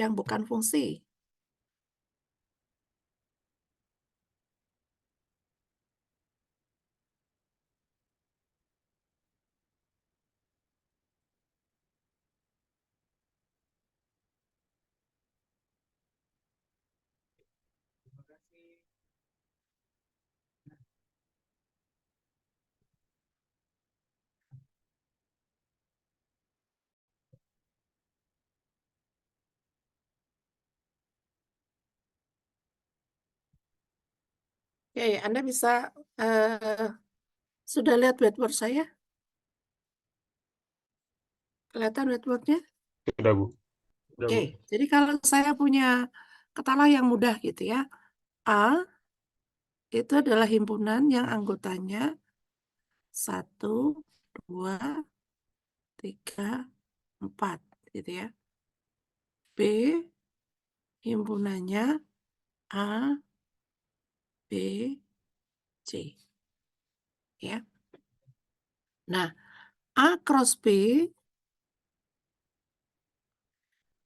yang bukan fungsi. Oke, Anda bisa sudah lihat whiteboard saya? Kelihatan whiteboardnya? Sudah, Bu. Sudah, Oke, Bu. jadi kalau saya punya katakanlah yang mudah gitu ya. A itu adalah himpunan yang anggotanya 1, 2, 3, 4 gitu ya. B himpunannya A, B, C. Ya. Nah, A cross B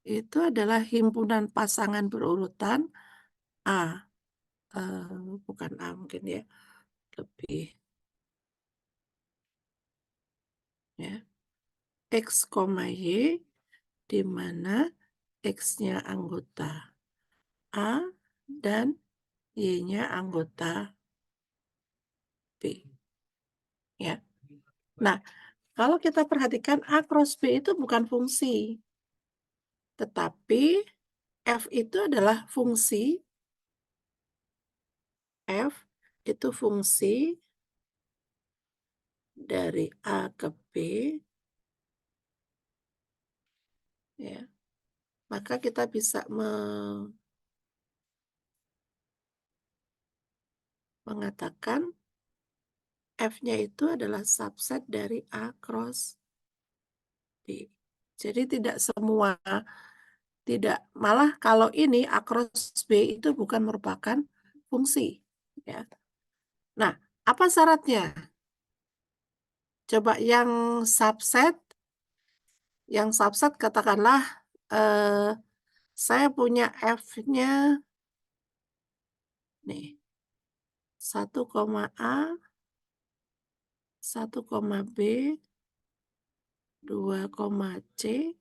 itu adalah himpunan pasangan berurutan A. Bukan A mungkin ya. Lebih ya. X, Y di mana X-nya anggota A dan Y-nya anggota B. Ya. Nah, kalau kita perhatikan A cross B itu bukan fungsi. Tetapi F itu adalah fungsi. F itu fungsi dari A ke B. Ya. Maka kita bisa mengatakan F-nya itu adalah subset dari A cross B. Jadi tidak semua, tidak, malah kalau ini A cross B itu bukan merupakan fungsi. Ya. Nah, apa syaratnya? Coba yang subset katakanlah saya punya F-nya nih 1, A, 1, B, 2, C,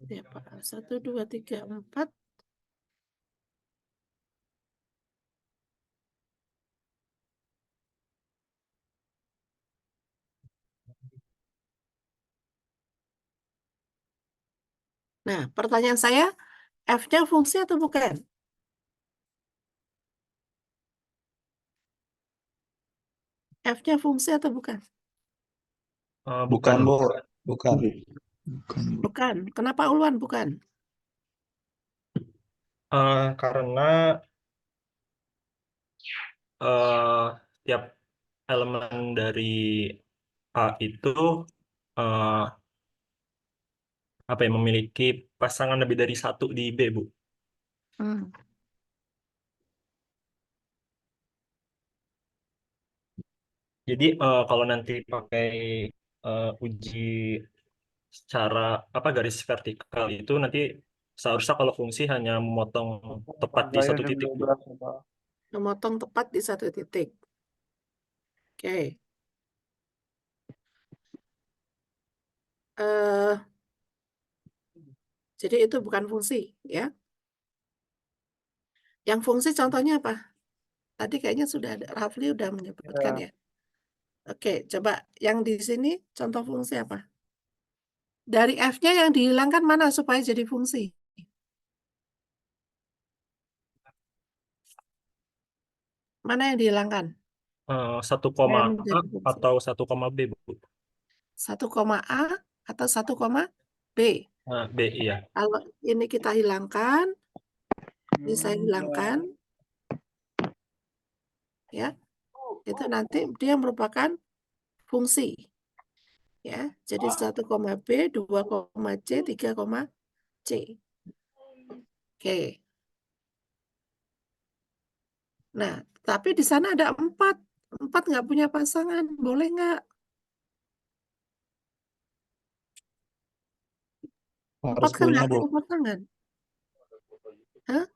ya Pak, 1, 2, 3, 4. Nah, pertanyaan saya, F-nya fungsi atau bukan? F-nya fungsi atau bukan? Bukan, Bu. Bukan. Bukan. Kenapa Ulwan bukan? Karena tiap elemen dari A itu eh, memiliki pasangan lebih dari satu di B, Bu. Hmm. Jadi kalau nanti pakai uji secara garis vertikal itu nanti seharusnya kalau fungsi hanya memotong tepat di satu titik, Bu. Memotong tepat di satu titik. Oke. Jadi itu bukan fungsi, ya. Yang fungsi contohnya apa? Tadi kayaknya sudah ada, Rafli udah menyebutkan ya. Oke, coba yang di sini contoh fungsi apa? Dari F-nya yang dihilangkan mana supaya jadi fungsi? Mana yang dihilangkan? 1, Yang A menjadi fungsi. atau 1, B, Bu. 1, A atau 1, B. Nah, B, iya. Kalau ini kita hilangkan, ini saya hilangkan, ya, itu nanti dia merupakan fungsi, ya. Jadi 1, B, 2, C, 3, C. Oke. Nah, tapi di sana ada 4. 4 nggak punya pasangan, boleh nggak? Harus 4 kan punya, nggak Bu. punya pasangan. Hah?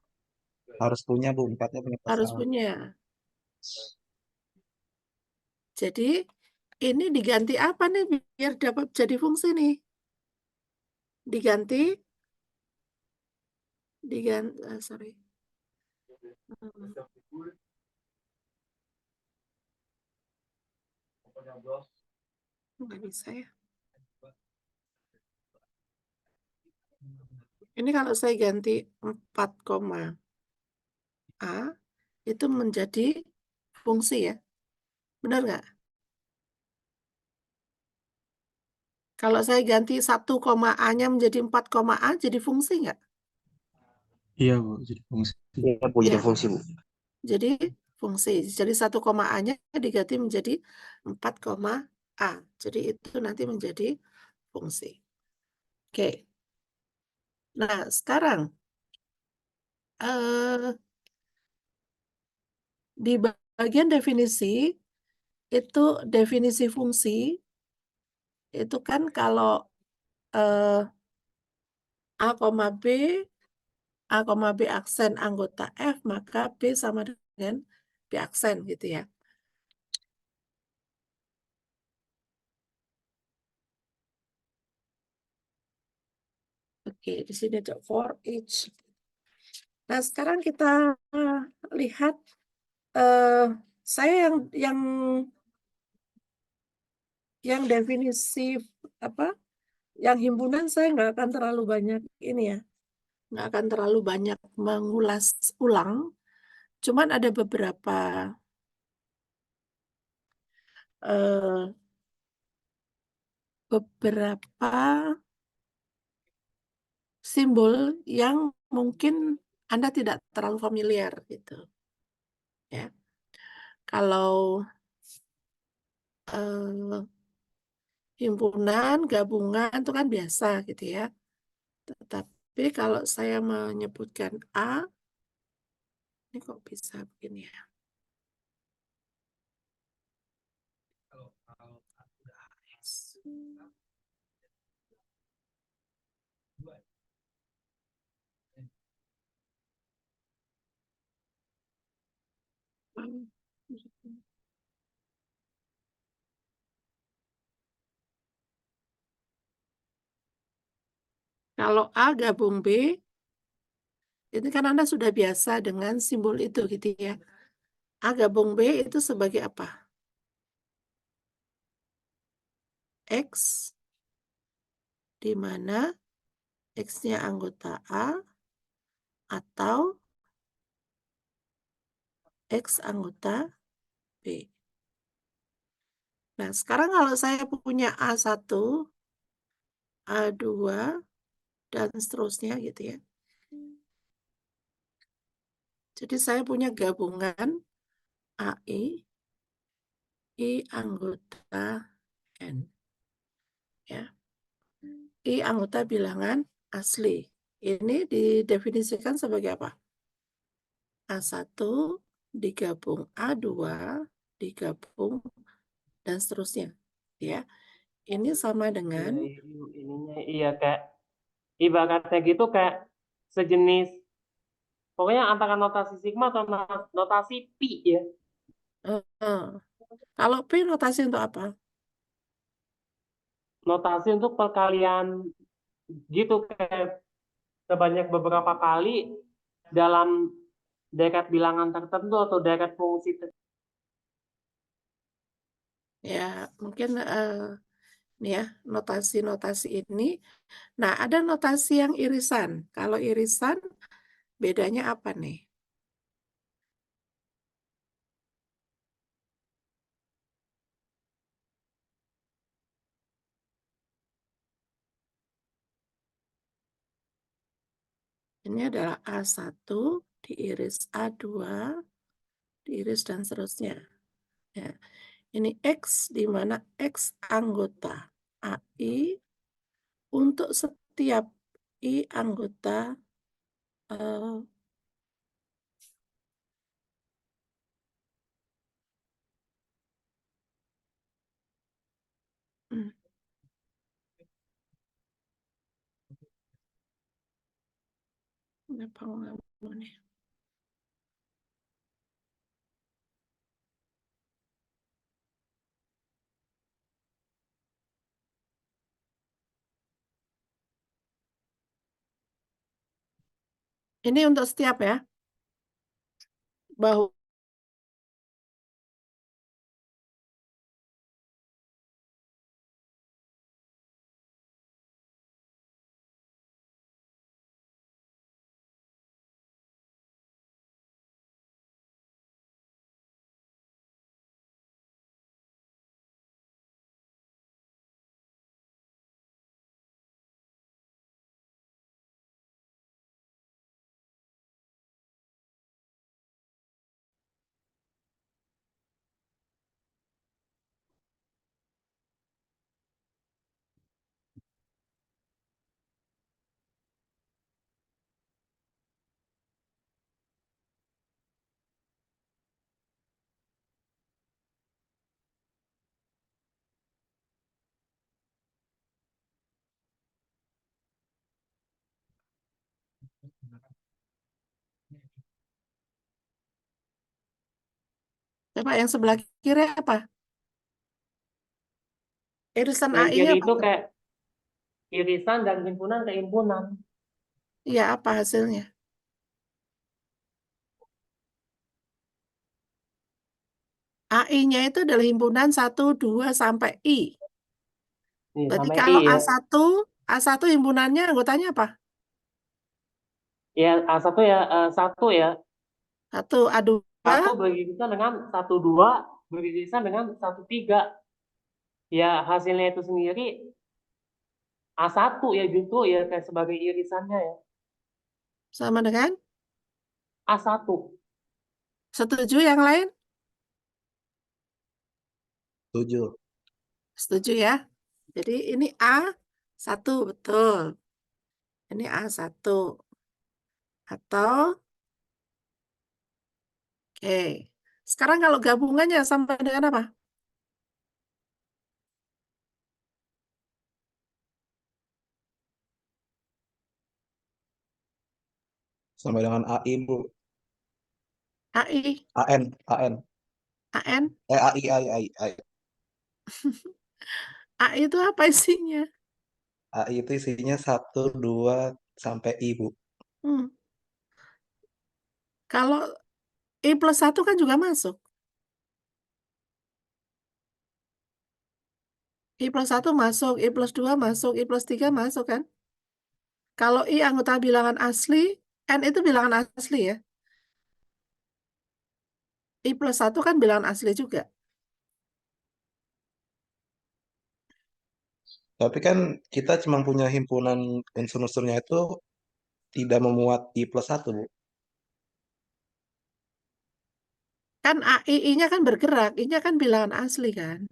Harus punya, Bu. 4-nya punya Harus pasangan. punya. Jadi ini diganti apa nih biar dapat jadi fungsi nih? Diganti, sorry. Hmm, nggak bisa ya. Ini kalau saya ganti 4, A itu menjadi fungsi ya. Benar nggak? Kalau saya ganti 1, A-nya menjadi 4, A jadi fungsi nggak? Iya, Bu. Jadi fungsi. Iya, Bu, jadi Ya, fungsi, Bu. jadi fungsi. Jadi 1, A-nya diganti menjadi 4, A. Jadi itu nanti menjadi fungsi. Oke. Nah, sekarang eh, di bagian definisi itu definisi fungsi itu kan kalau eh, A, B, B aksen anggota F, maka B sama dengan B aksen gitu ya. Oke, di sini ada for each. Nah, sekarang kita lihat eh saya yang definisi apa? Yang himpunan saya nggak akan terlalu banyak ini ya, nggak akan terlalu banyak mengulas ulang. Cuman ada eh, beberapa simbol yang mungkin Anda tidak terlalu familiar gitu ya. Kalau eh, himpunan, gabungan itu kan biasa gitu ya. Tetapi kalau saya menyebutkan A, ini kok bisa begini ya? Kalau A gabung B, itu kan Anda sudah biasa dengan simbol itu gitu ya. A gabung B itu sebagai apa? X, di mana X-nya anggota A atau X anggota B. Nah, sekarang kalau saya punya A1, A2, dan seterusnya gitu ya. Jadi saya punya gabungan AI, I anggota N. Ya. I anggota bilangan asli. Ini didefinisikan sebagai apa? A1 digabung A2 digabung dan seterusnya. Ya. Ini sama Iya, dengan ininya iya kayak ibaratnya gitu kayak sejenis pokoknya antara notasi sigma atau notasi pi ya. eh, kalau P notasi untuk apa? Notasi untuk perkalian gitu kayak sebanyak beberapa kali dalam dekat bilangan tertentu atau dekat fungsi Ya, mungkin ini ya, notasi-notasi ini. Nah, ada notasi yang irisan. Kalau irisan, bedanya apa nih? Ini adalah A1 diiris A2, diiris dan seterusnya. Ya. Ini X, di mana X anggota AI untuk setiap I anggota eh, Kenapa nggak mau nih? Ini untuk setiap ya. Bahwa coba yang sebelah kiri apa? Irisan Yang AI-nya kiri apa itu tuh? kayak irisan dan himpunan ke himpunan. Iya, apa hasilnya? AI-nya itu adalah himpunan 1, 2, sampai I. Nih, Berarti sampai I kalau ya. A1 himpunannya anggotanya apa? Ya, A1 ya, 1 ya. 1, A2, 1 beririsan dengan 1, 2, beririsan dengan 1, 3. Ya, hasilnya itu sendiri A1 ya justru ya kayak sebagai irisannya ya. sama dengan A1. setuju yang lain? Setuju. Setuju ya. Jadi ini A1, betul. Ini A1. Atau, oke. Sekarang kalau gabungannya sama dengan apa? Sama dengan AI, Bu. AI, AN, AN. AN. AI. AI itu apa isinya? AI itu isinya 1, 2, sampai I, Bu. Hmm. Kalau I+1 kan juga masuk. I+1 masuk, I+2 masuk, I+3 masuk kan? Kalau I anggota bilangan asli, N itu bilangan asli ya. I+1 kan bilangan asli juga. Tapi kan kita cuma punya himpunan unsur-unsurnya itu tidak memuat I+1, Bu. Kan I-nya kan bergerak, I-nya kan bilangan asli kan.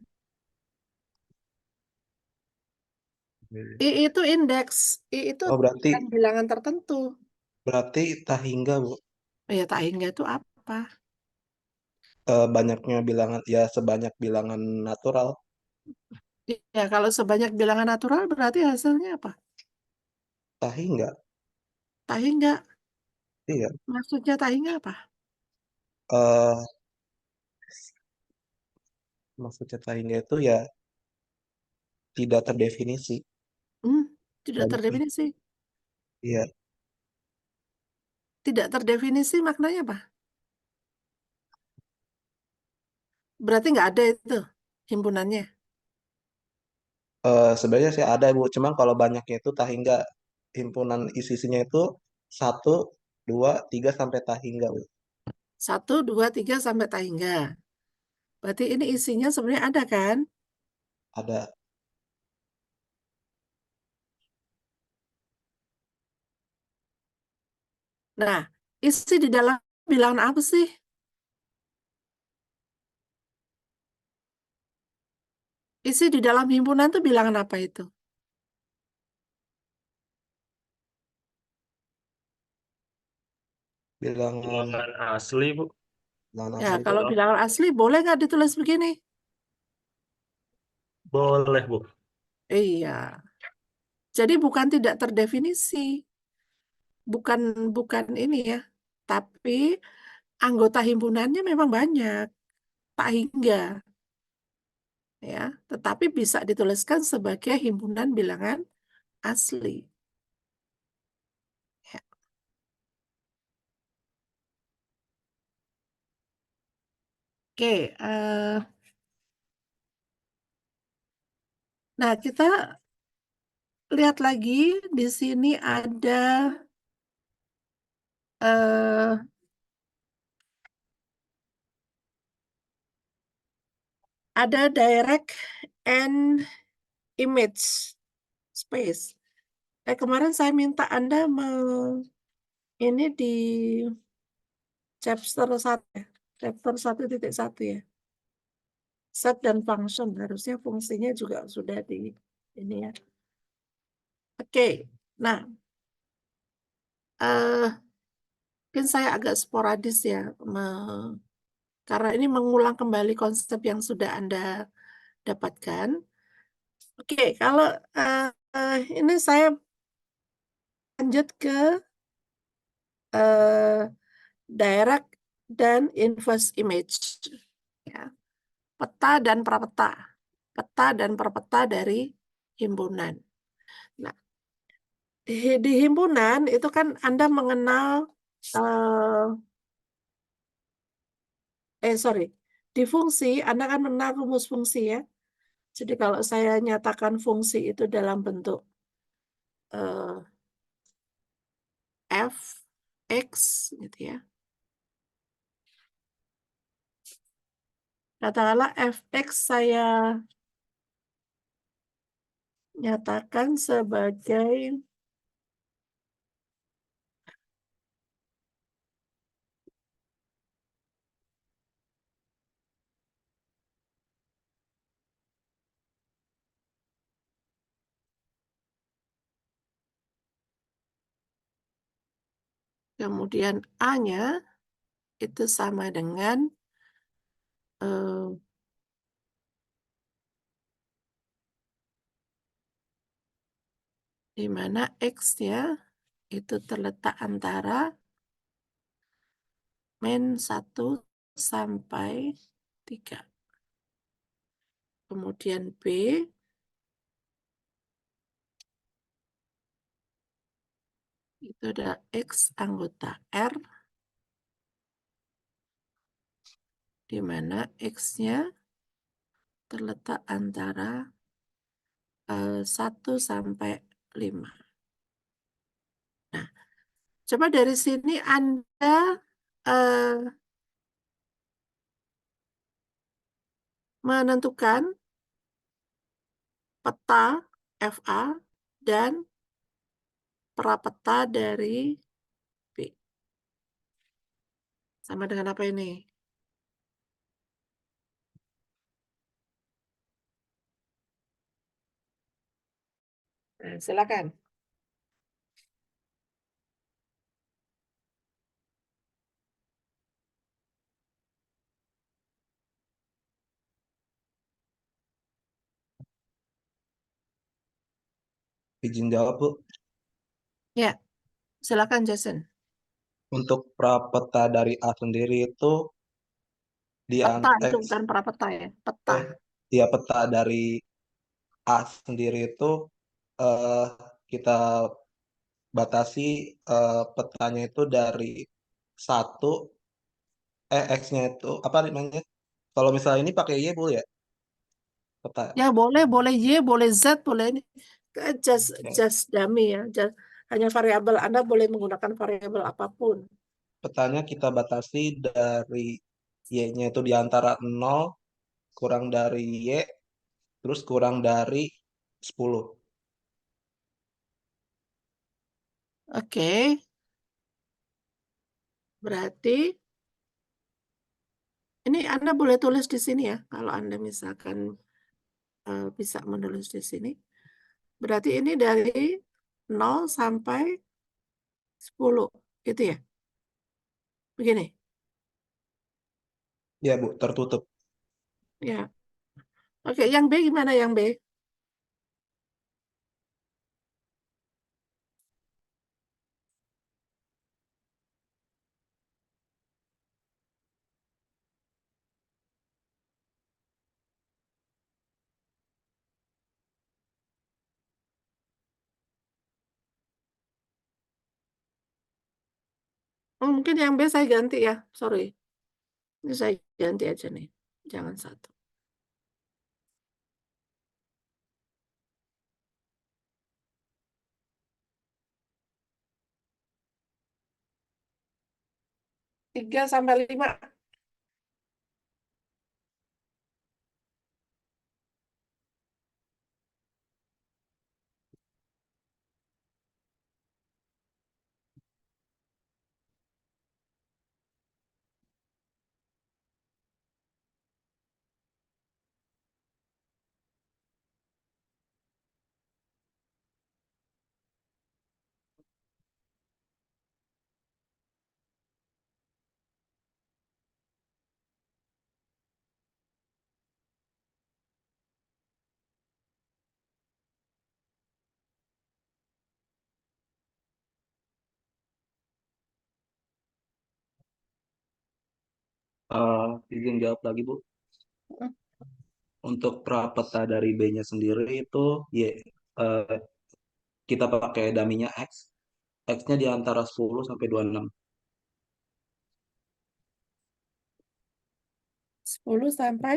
I itu indeks, I itu Oh, bukan bilangan tertentu. berarti tahingga, Bu. Ya tak hingga itu apa? Banyaknya bilangan, ya sebanyak bilangan natural. Ya kalau sebanyak bilangan natural berarti hasilnya apa? Tahingga. Tak hingga. Iya. Maksudnya tak hingga apa? eh Maksudnya tahingga itu ya tidak terdefinisi. Hmm, tidak Banyak. terdefinisi. Iya. Tidak terdefinisi maknanya apa? Berarti nggak ada itu himpunannya. Sebenarnya sih ada, Bu. Cuma kalau banyaknya itu tahingga, himpunan isi-isinya itu 1, 2, 3 sampai tahingga, Bu. 1, 2, 3 sampai tak hingga. Berarti ini isinya sebenarnya ada kan? Ada. Nah, isi di dalam bilangan apa sih? Isi di dalam himpunan itu bilangan apa itu? Bilangan Bilangan asli, Bu. bilangan Ya, asli itu kalau bilangan asli boleh nggak ditulis begini? Boleh, Bu. Iya. Jadi bukan tidak terdefinisi. bukan bukan ini ya, tapi anggota himpunannya memang banyak, tak hingga ya, tetapi bisa dituliskan sebagai himpunan bilangan asli. Ya. Oke, nah kita lihat lagi di sini eh, ada direct and image space. Kemarin saya minta Anda ini di chapter 1 ya, chapter 1.1 ya. Set dan function harusnya fungsinya juga sudah di ini ya. Oke, nah mungkin saya agak sporadis ya, karena ini mengulang kembali konsep yang sudah Anda dapatkan. Oke, kalau ini saya lanjut ke direct dan inverse image, ya, peta dan prapeta, peta dan prapeta dari himpunan. Nah, di himpunan itu kan Anda mengenal sorry, di fungsi Anda kan mengenal rumus fungsi ya. Jadi kalau saya nyatakan fungsi itu dalam bentuk f x gitu ya. Katakanlah fx saya nyatakan sebagai kemudian A-nya itu sama dengan di mana X-nya itu terletak antara min 1 sampai 3. Kemudian B itu adalah X anggota R, di mana X-nya terletak antara 1 sampai 5. Nah, coba dari sini Anda menentukan peta FA dan prapeta dari B. Sama dengan apa ini? Nah, silakan. Izin jawab, Bu. Ya, silakan Jason. Untuk prapeta dari A sendiri itu di Peta itu X, bukan prapeta ya, peta. ya peta dari A sendiri itu eh, kita batasi petanya itu dari 1, X-nya itu apa namanya? Kalau misalnya ini pakai Y boleh ya? Peta. Ya boleh, boleh Y, boleh Z, boleh ini. Just, Ya. just dummy ya. Hanya variabel Anda boleh menggunakan variabel apapun. Petanya kita batasi dari Y-nya itu di antara 0 kurang dari Y terus kurang dari 10. Oke, berarti ini Anda boleh tulis di sini ya. Kalau Anda misalkan bisa menulis di sini. Berarti ini dari 0 sampai 10. Gitu ya. Begini. Ya, Bu, tertutup. Ya. Oke, yang B gimana yang B? Oh, mungkin yang B saya ganti ya, sorry. Ini saya ganti aja nih, jangan 1. Tiga sampai 5. Izin jawab lagi, Bu. Untuk prapeta dari B-nya sendiri itu ya, eh, kita pakai daminya X. X-nya di antara 10 sampai 26. 10 sampai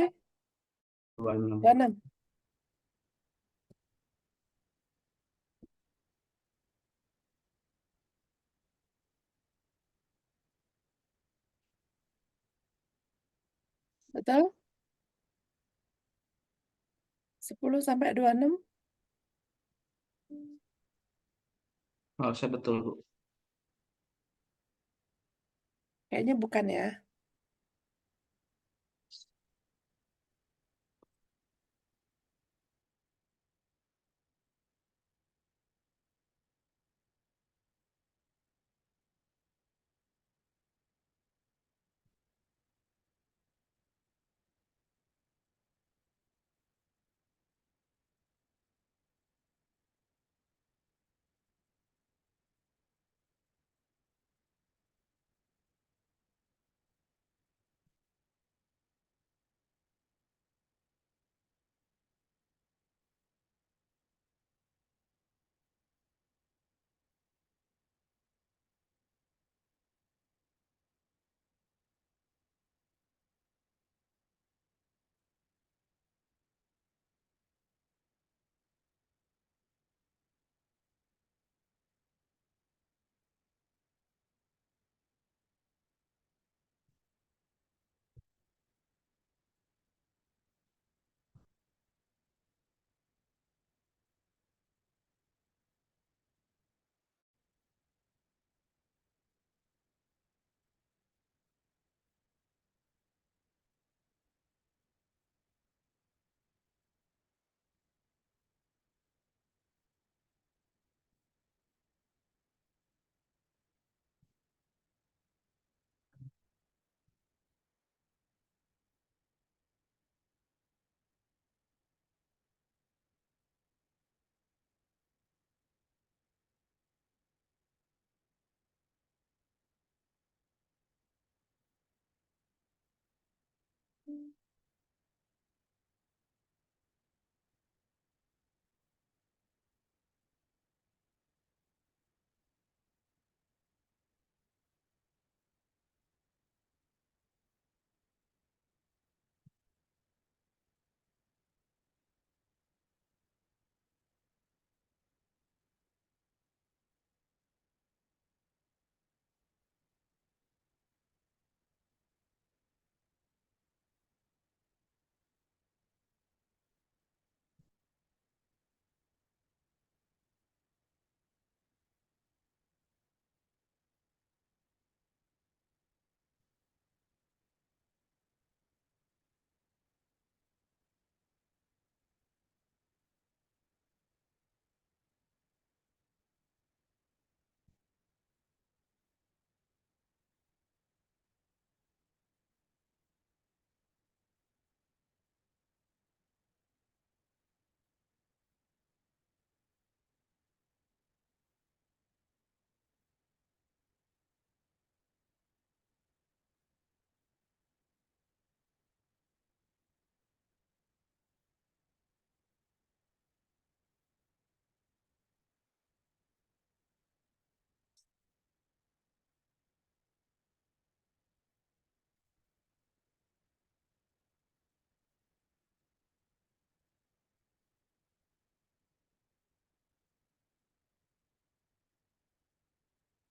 26. 26. Betul? 10 sampai 26. Harusnya betul, Bu. Kayaknya bukan ya.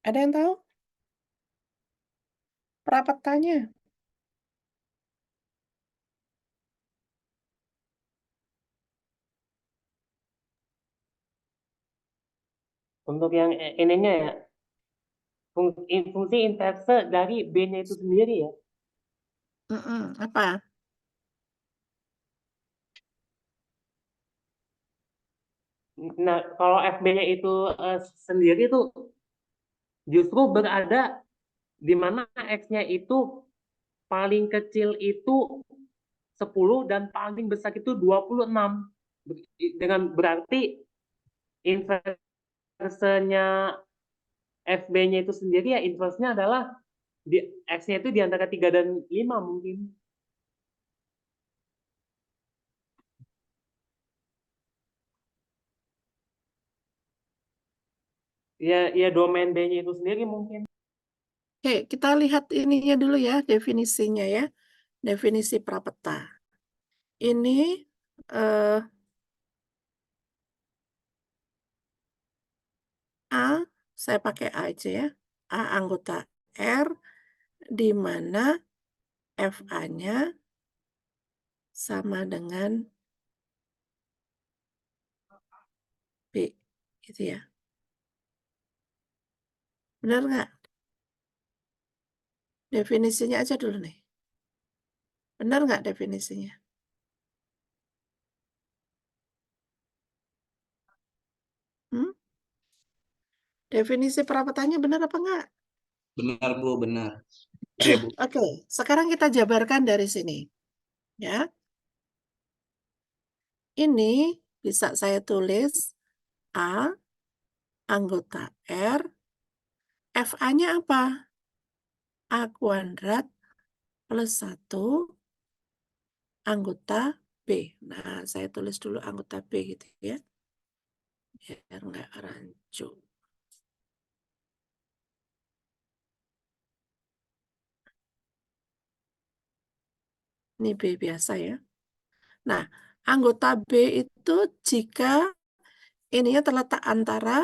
Ada yang tahu? Prapetanya. Untuk yang ininya ya, fungsi inverse dari B-nya itu sendiri ya. Apa? Nah, kalau FB-nya itu sendiri tuh justru berada di mana X-nya itu paling kecil itu 10 dan paling besar itu 26. Dengan berarti inverse-nya FB-nya itu sendiri ya inverse-nya adalah X-nya itu di antara 3 dan 5 mungkin. Ya domain B-nya itu sendiri mungkin. Oke, kita lihat ininya dulu ya, definisinya ya. Definisi prapeta. Ini A, saya pakai A aja ya. A anggota R, di mana FA-nya sama dengan B, gitu ya. Benar nggak? Definisinya aja dulu nih. Benar nggak definisinya? Definisi perapetanya benar apa enggak? Benar, Bu, benar. Iya, Bu. Oke, sekarang kita jabarkan dari sini. Ya. Ini bisa saya tulis A anggota R, FA-nya apa? A kuadrat plus 1 anggota B. Nah, saya tulis dulu anggota B gitu ya. Biar nggak rancu. Ini B biasa ya. Nah, anggota B itu jika ininya terletak antara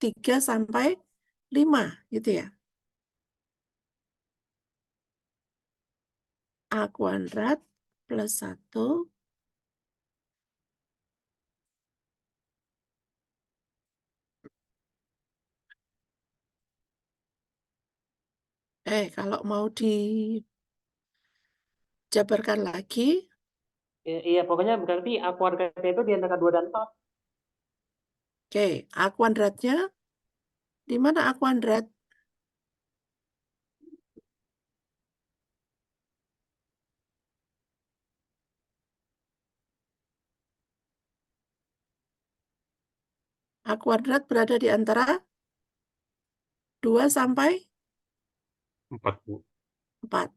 3 sampai 5 gitu ya. A kuadrat plus 1 kalau mau dijabarkan lagi, Iya, pokoknya berarti A kuadratnya itu di antara 2 dan 4. oke, A kuadratnya di mana A kuadrat? A kuadrat berada di antara 2 sampai 4, Bu. 4.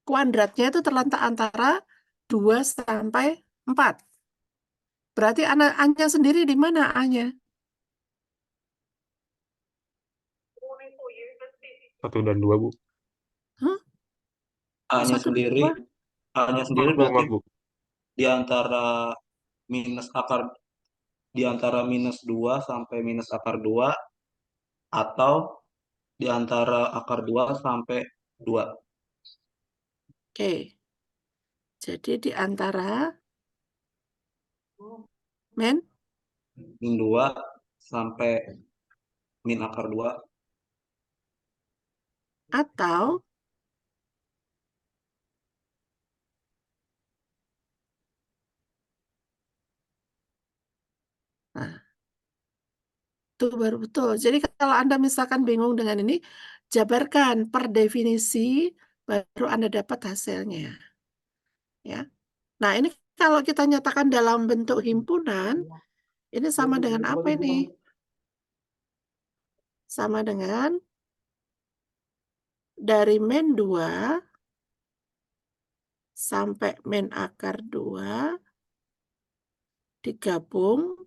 Kuadratnya itu terletak antara 2 sampai 4. Berarti A-nya sendiri di mana A-nya? 1 dan 2, Bu. Hah? A-nya 1, sendiri, 2? A-nya sendiri Maaf, Bu, berarti maaf, Bu. di antara minus akar di antara minus 2 sampai minus akar 2 atau di antara akar 2 sampai 2. Oke. Jadi di antara min Min 2 sampai min akar 2 atau nah, itu baru betul. Jadi kalau Anda misalkan bingung dengan ini, jabarkan per definisi, baru Anda dapat hasilnya. Ya. Nah, ini kalau kita nyatakan dalam bentuk himpunan, ini sama dengan apa ini? Sama dengan dari min 2 sampai min akar 2 digabung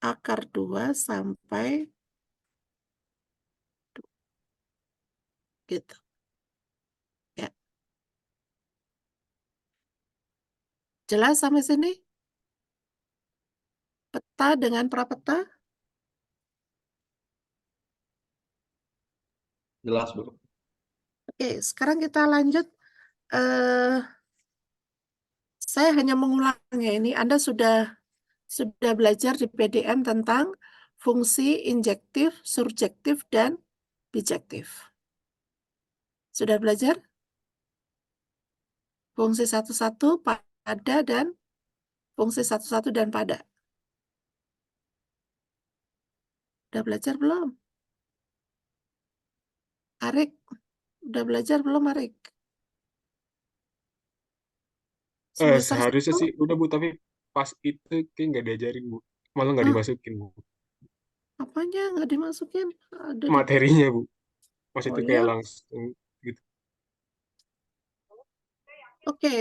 akar 2 sampai gitu. Ya. Jelas sampai sini? Peta dengan prapeta? Jelas, Bu. Oke, sekarang kita lanjut. Saya hanya mengulang ya ini. Anda sudah belajar di PDM tentang fungsi injektif, surjektif, dan bijektif. Sudah belajar? Fungsi satu-satu, pada, dan fungsi satu-satu dan pada. Udah belajar belum? Arik, udah belajar belum Arik? Semester Seharusnya 1? sih udah Bu, tapi pas itu kayak nggak diajarin Bu, malah nggak Hah, dimasukin Bu apanya nggak dimasukin? Ada di materinya Bu, Oh maksudnya ya, kayak langsung gitu. oke.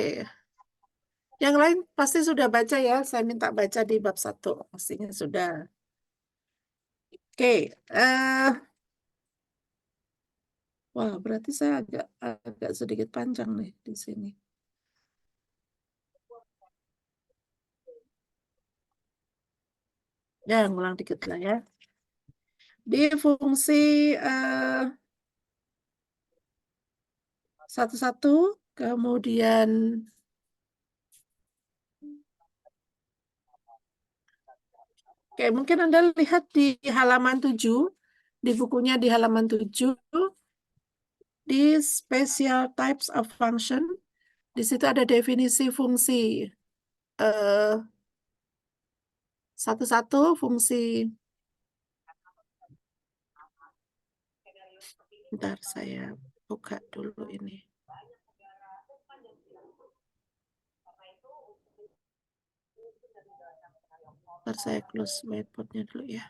Yang lain pasti sudah baca ya. Saya minta baca di bab 1. Pastinya sudah. Oke. Wah, berarti saya agak sedikit panjang nih di sini. Ya, ngulang dikit lah ya. Di fungsi satu-satu, kemudian oke, mungkin Anda lihat di halaman 7, di bukunya di halaman 7, di special types of function, di situ ada definisi fungsi satu-satu, fungsi, bentar saya buka dulu ini. Bentar saya close whiteboard-nya dulu ya.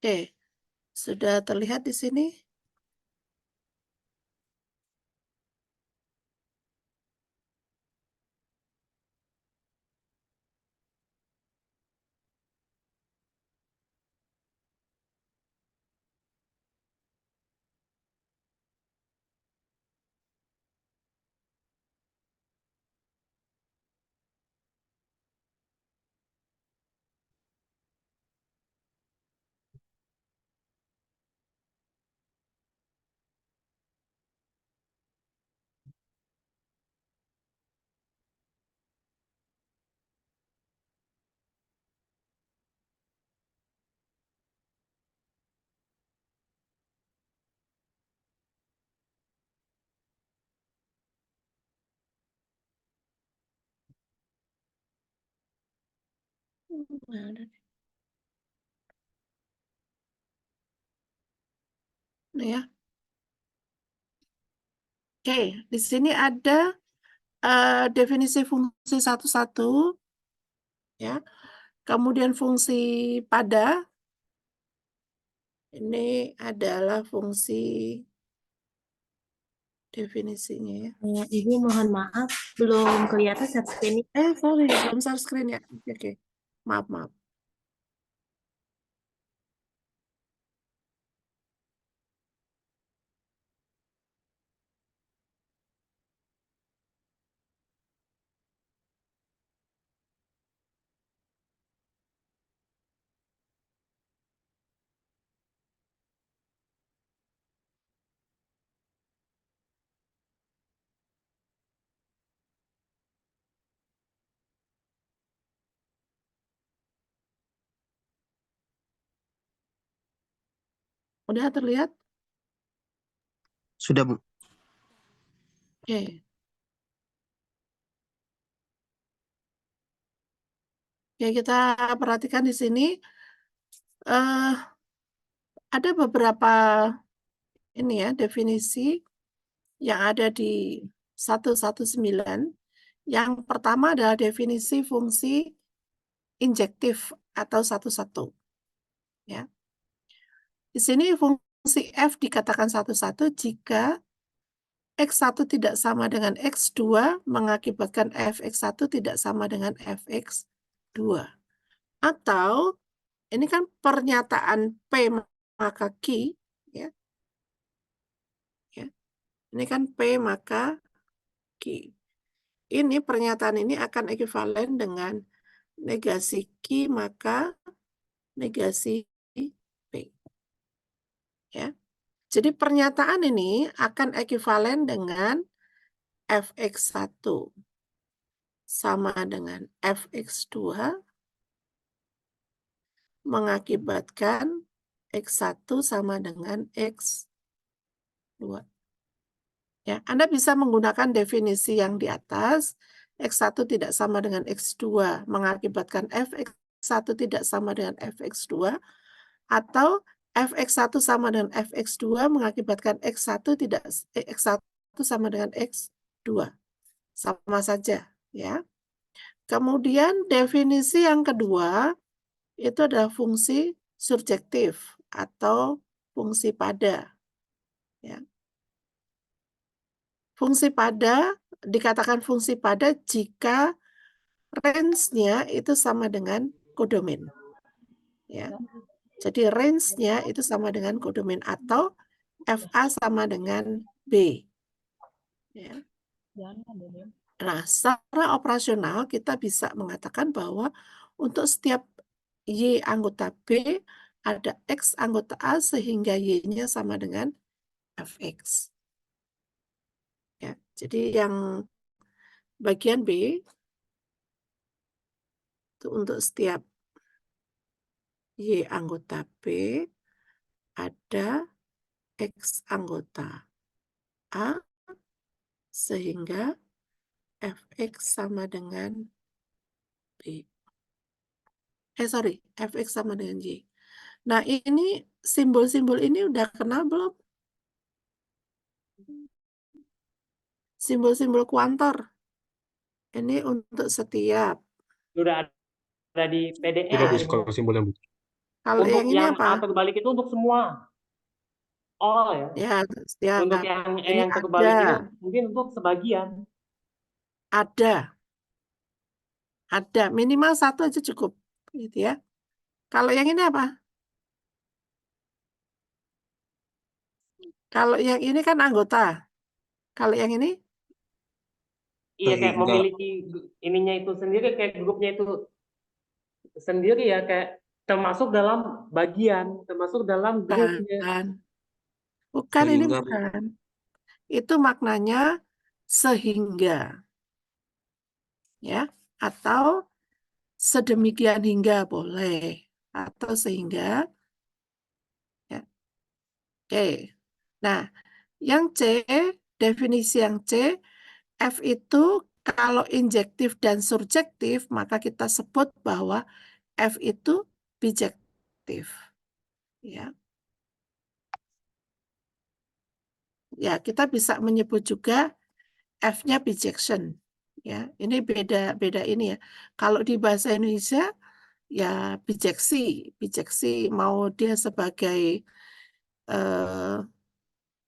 Oke, sudah terlihat di sini? Nah, ada nih. Nih ya. Oke, di sini ada definisi fungsi satu-satu, ya. Kemudian fungsi pada, ini adalah fungsi definisinya ya. Ibu mohon maaf, belum kelihatan share screen. Sorry, belum share screen ya. Oke. Maaf, maaf. Udah terlihat? Sudah, Bu. Oke. Oke, kita perhatikan di sini. Ada beberapa ini ya, definisi yang ada di 119. Yang pertama adalah definisi fungsi injektif atau satu-satu. Ya. Di sini fungsi F dikatakan satu-satu jika X1 tidak sama dengan X2 mengakibatkan fx1 tidak sama dengan fx2. Atau ini kan pernyataan P maka Q, ya. Ini kan P maka Q. Ini pernyataan ini akan ekuivalen dengan negasi Q maka negasi P. Ya. Jadi pernyataan ini akan ekuivalen dengan fx1 sama dengan fx2 mengakibatkan x1 sama dengan x2. Ya, Anda bisa menggunakan definisi yang di atas, x1 tidak sama dengan x2 mengakibatkan fx1 tidak sama dengan fx2, atau fx1 sama dengan fx2 mengakibatkan x1 sama dengan x2. Sama saja, ya. Kemudian definisi yang kedua itu adalah fungsi surjektif atau fungsi pada. Ya. Fungsi pada dikatakan fungsi pada jika range-nya itu sama dengan kodomain. Ya. Jadi range-nya itu sama dengan kodomain atau FA sama dengan B. Ya. Nah, secara operasional kita bisa mengatakan bahwa untuk setiap Y anggota B ada X anggota A sehingga Y-nya sama dengan Fx. Ya, jadi yang bagian B itu untuk setiap Y anggota B ada X anggota A sehingga Fx sama dengan B. Fx sama dengan Y. Nah, ini simbol-simbol ini udah kenal belum? Simbol-simbol kuantor. Ini untuk setiap. Sudah ada di PDF. Tidak Bu, kalau simbolnya Bu. Kalau Untuk yang ini yang apa? A terbalik itu untuk semua. Oh ya. Ya, setiap. Untuk Ini yang terbalik ada. ini mungkin untuk sebagian. Ada. Ada. Minimal satu aja cukup. Gitu ya. Kalau yang ini apa? Kalau yang ini kan anggota. Kalau yang ini? Iya, kayak Sehingga. memiliki ininya itu sendiri, kayak grupnya itu sendiri ya, kayak termasuk dalam bagian, termasuk dalam grupnya. Bukan, ini Sehingga. bukan. Itu maknanya sehingga. Ya, atau sedemikian hingga boleh. Atau sehingga. Ya. Oke. Nah, yang C, definisi yang C, F itu kalau injektif dan surjektif, maka kita sebut bahwa F itu bijektif. Ya. Ya, kita bisa menyebut juga F-nya bijection. Ya, ini beda ini ya. Kalau di bahasa Indonesia ya bijeksi mau dia sebagai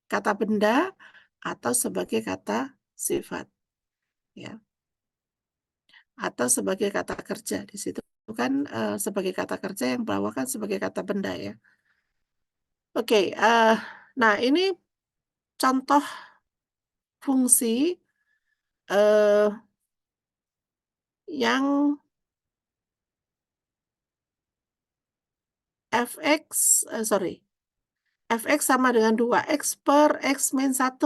kata benda atau sebagai kata sifat. Ya. Atau sebagai kata kerja. Di situ kan sebagai kata kerja yang bawakan sebagai kata benda ya. Oke, nah ini contoh fungsi yang fx sama dengan 2x per x min 1.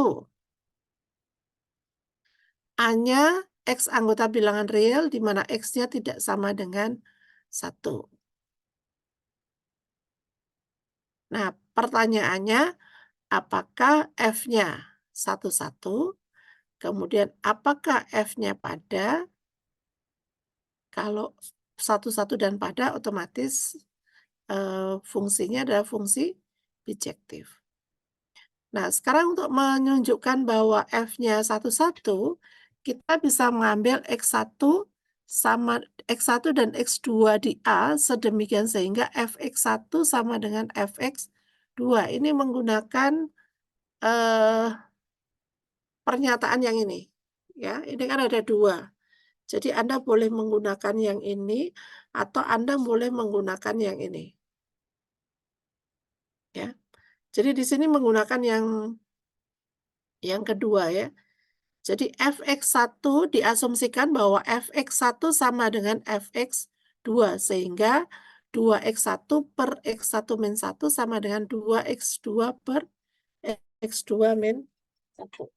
A-nya x anggota bilangan real di mana x-nya tidak sama dengan 1. Nah, pertanyaannya apakah F-nya 1,1? Kemudian apakah F-nya pada? Kalau 1,1 dan pada otomatis fungsinya adalah fungsi bijektif. Nah, sekarang untuk menunjukkan bahwa F-nya 1,1, kita bisa mengambil X1 sama X1 dan X2 di A sedemikian sehingga Fx1 sama dengan Fx2. Ini menggunakan pernyataan yang ini. Ya, ini kan ada dua. Jadi Anda boleh menggunakan yang ini atau Anda boleh menggunakan yang ini. Ya. Jadi di sini menggunakan yang kedua ya. Jadi fx1 diasumsikan bahwa fx1 sama dengan fx2 sehingga 2x1 per x1 min 1 sama dengan 2x2 per x2 min 1.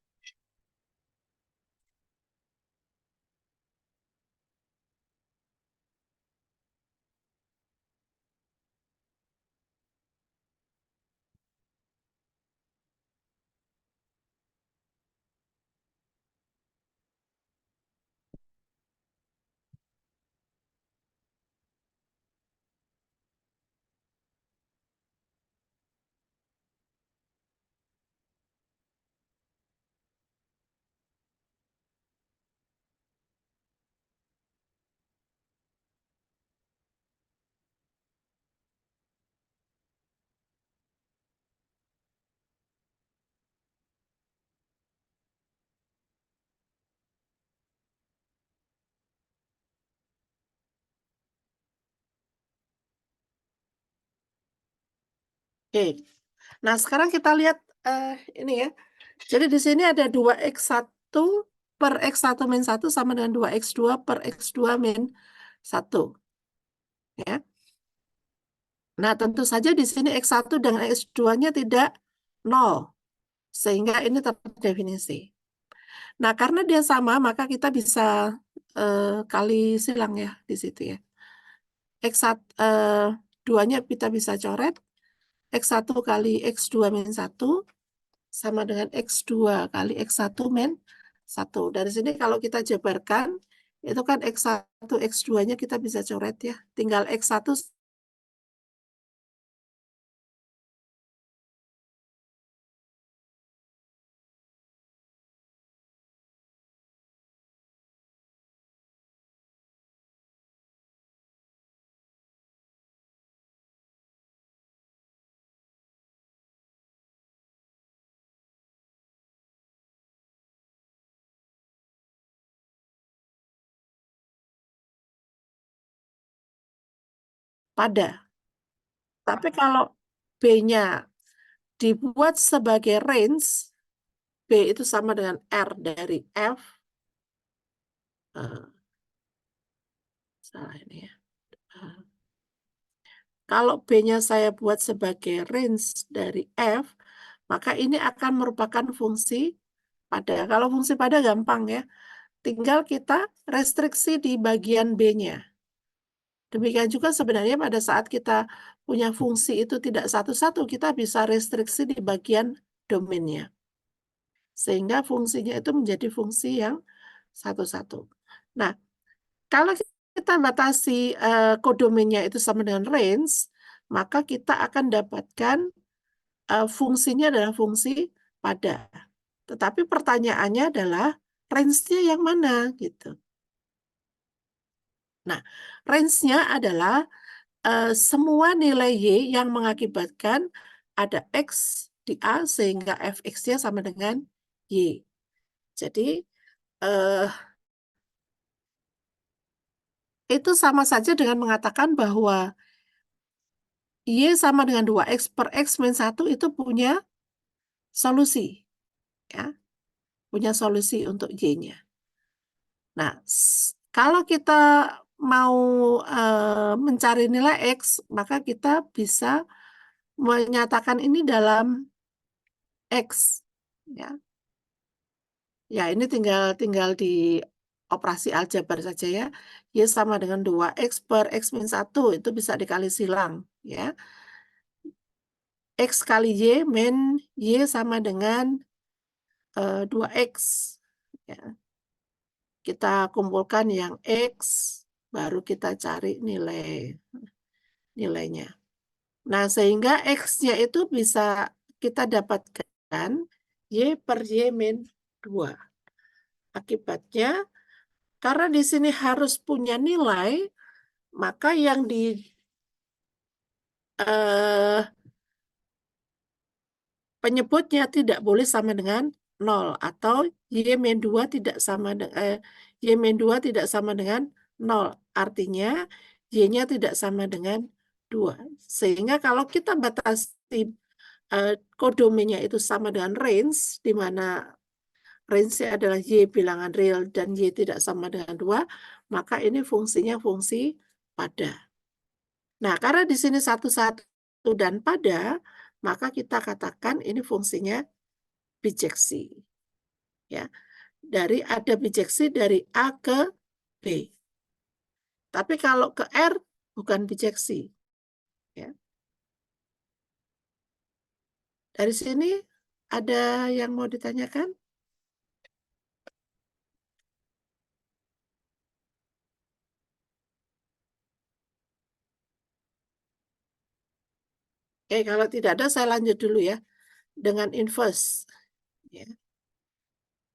Oke. Nah, sekarang kita lihat ini ya. Jadi di sini ada 2x1 per x1 min 1 sama dengan 2x2 per x2 min 1. Ya. Nah, tentu saja di sini x1 dengan x2-nya tidak 0. Sehingga ini terdefinisi. Nah, karena dia sama, maka kita bisa kali silang ya di situ ya. X1, 2-nya kita bisa coret. X1 kali X2 min 1 sama dengan X2 kali X1 min 1. Dari sini kalau kita jabarkan, itu kan X1, X2-nya kita bisa coret ya. Tinggal X1 pada. Tapi kalau B-nya dibuat sebagai range, B itu sama dengan R dari F. Salah ini ya. Kalau B-nya saya buat sebagai range dari F, maka ini akan merupakan fungsi pada. Kalau fungsi pada gampang ya. Tinggal kita restriksi di bagian B-nya. Demikian juga sebenarnya pada saat kita punya fungsi itu tidak satu-satu, kita bisa restriksi di bagian domainnya. Sehingga fungsinya itu menjadi fungsi yang satu-satu. Nah, kalau kita batasi kodomainnya itu sama dengan range, maka kita akan dapatkan fungsinya adalah fungsi pada. Tetapi pertanyaannya adalah range-nya yang mana gitu. Nah, range-nya adalah semua nilai Y yang mengakibatkan ada X di A sehingga fx-nya sama dengan Y. Jadi, itu sama saja dengan mengatakan bahwa Y sama dengan 2X per X min 1 itu punya solusi. Ya, punya solusi untuk Y-nya. Nah, kalau kita mau mencari nilai X, maka kita bisa menyatakan ini dalam X. Ya, ya ini tinggal di operasi aljabar saja ya. Y sama dengan 2X per X min 1 itu bisa dikali silang. Ya. X kali Y min Y sama dengan 2X. Ya. Kita kumpulkan yang X, baru kita cari nilainya. Nah, sehingga X-nya itu bisa kita dapatkan Y per Y min 2. Akibatnya, karena di sini harus punya nilai, maka yang di penyebutnya tidak boleh sama dengan 0 atau Y-2 tidak sama dengan Y-2 tidak sama dengan 0. Artinya Y-nya tidak sama dengan 2. Sehingga kalau kita batasi kodomennya itu sama dengan range, di mana range-nya adalah Y bilangan real dan Y tidak sama dengan 2, maka ini fungsinya fungsi pada. Nah, karena di sini satu dan pada, maka kita katakan ini fungsinya bijeksi. Ya, ada bijeksi dari A ke B. Tapi kalau ke R bukan bijeksi. Ya. Dari sini ada yang mau ditanyakan? Oke, kalau tidak ada saya lanjut dulu ya dengan inverse. Ya,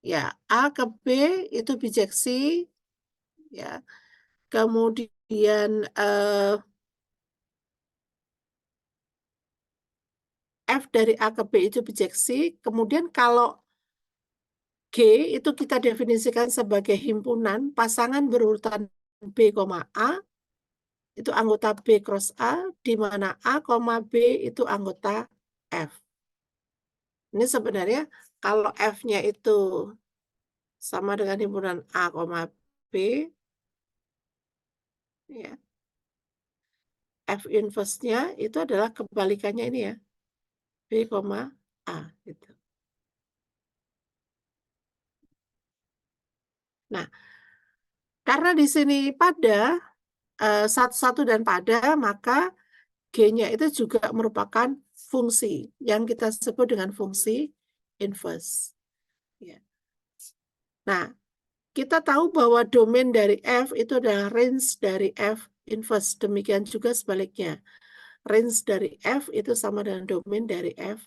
ya A ke B itu bijeksi. Ya, kemudian F dari A ke B itu bijeksi. Kemudian kalau G itu kita definisikan sebagai himpunan pasangan berurutan B, A itu anggota B cross A, di mana A, B itu anggota F. Ini sebenarnya kalau F-nya itu sama dengan himpunan A, B, ya, F inverse-nya itu adalah kebalikannya ini ya, B, A. Gitu. Nah, karena di sini pada satu-satu dan pada, maka G-nya itu juga merupakan fungsi yang kita sebut dengan fungsi inverse. Ya. Nah, kita tahu bahwa domain dari F itu adalah range dari F inverse. Demikian juga sebaliknya. Range dari F itu sama dengan domain dari F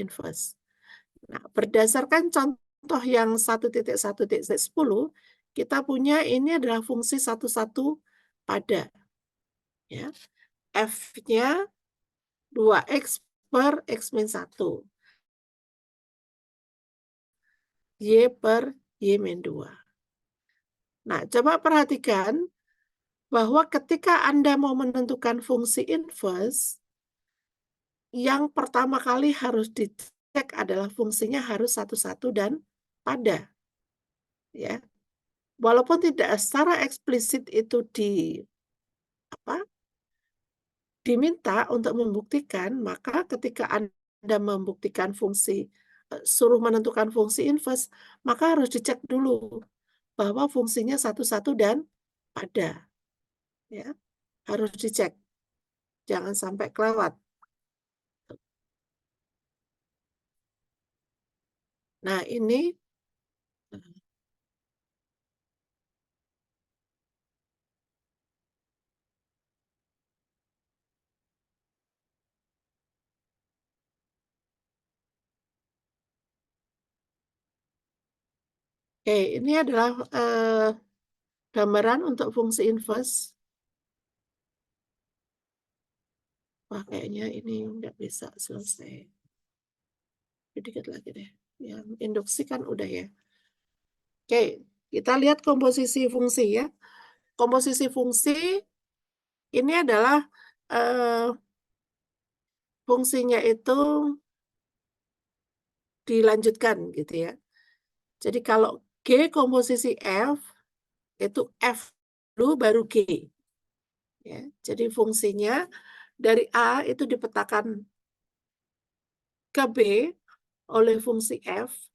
inverse. Nah, berdasarkan contoh yang 1.1.10, kita punya ini adalah fungsi satu-satu pada. Ya. F-nya 2x per x min 1. Y per Y min 2. Nah, coba perhatikan bahwa ketika Anda mau menentukan fungsi inverse, yang pertama kali harus dicek adalah fungsinya harus satu-satu dan pada. Ya. Walaupun tidak secara eksplisit itu diminta untuk membuktikan, maka ketika Anda membuktikan suruh menentukan fungsi inverse, maka harus dicek dulu bahwa fungsinya satu-satu dan pada. Ya, harus dicek. Jangan sampai kelewat. Nah, ini ini adalah gambaran untuk fungsi inverse. Wah, kayaknya ini nggak bisa selesai. Sedikit lagi deh. Yang induksi kan udah ya. Oke, kita lihat komposisi fungsi ya. Komposisi fungsi ini adalah fungsinya itu dilanjutkan gitu ya. Jadi kalau G komposisi F, itu F dulu baru G. Ya, jadi fungsinya dari A itu dipetakan ke B oleh fungsi F.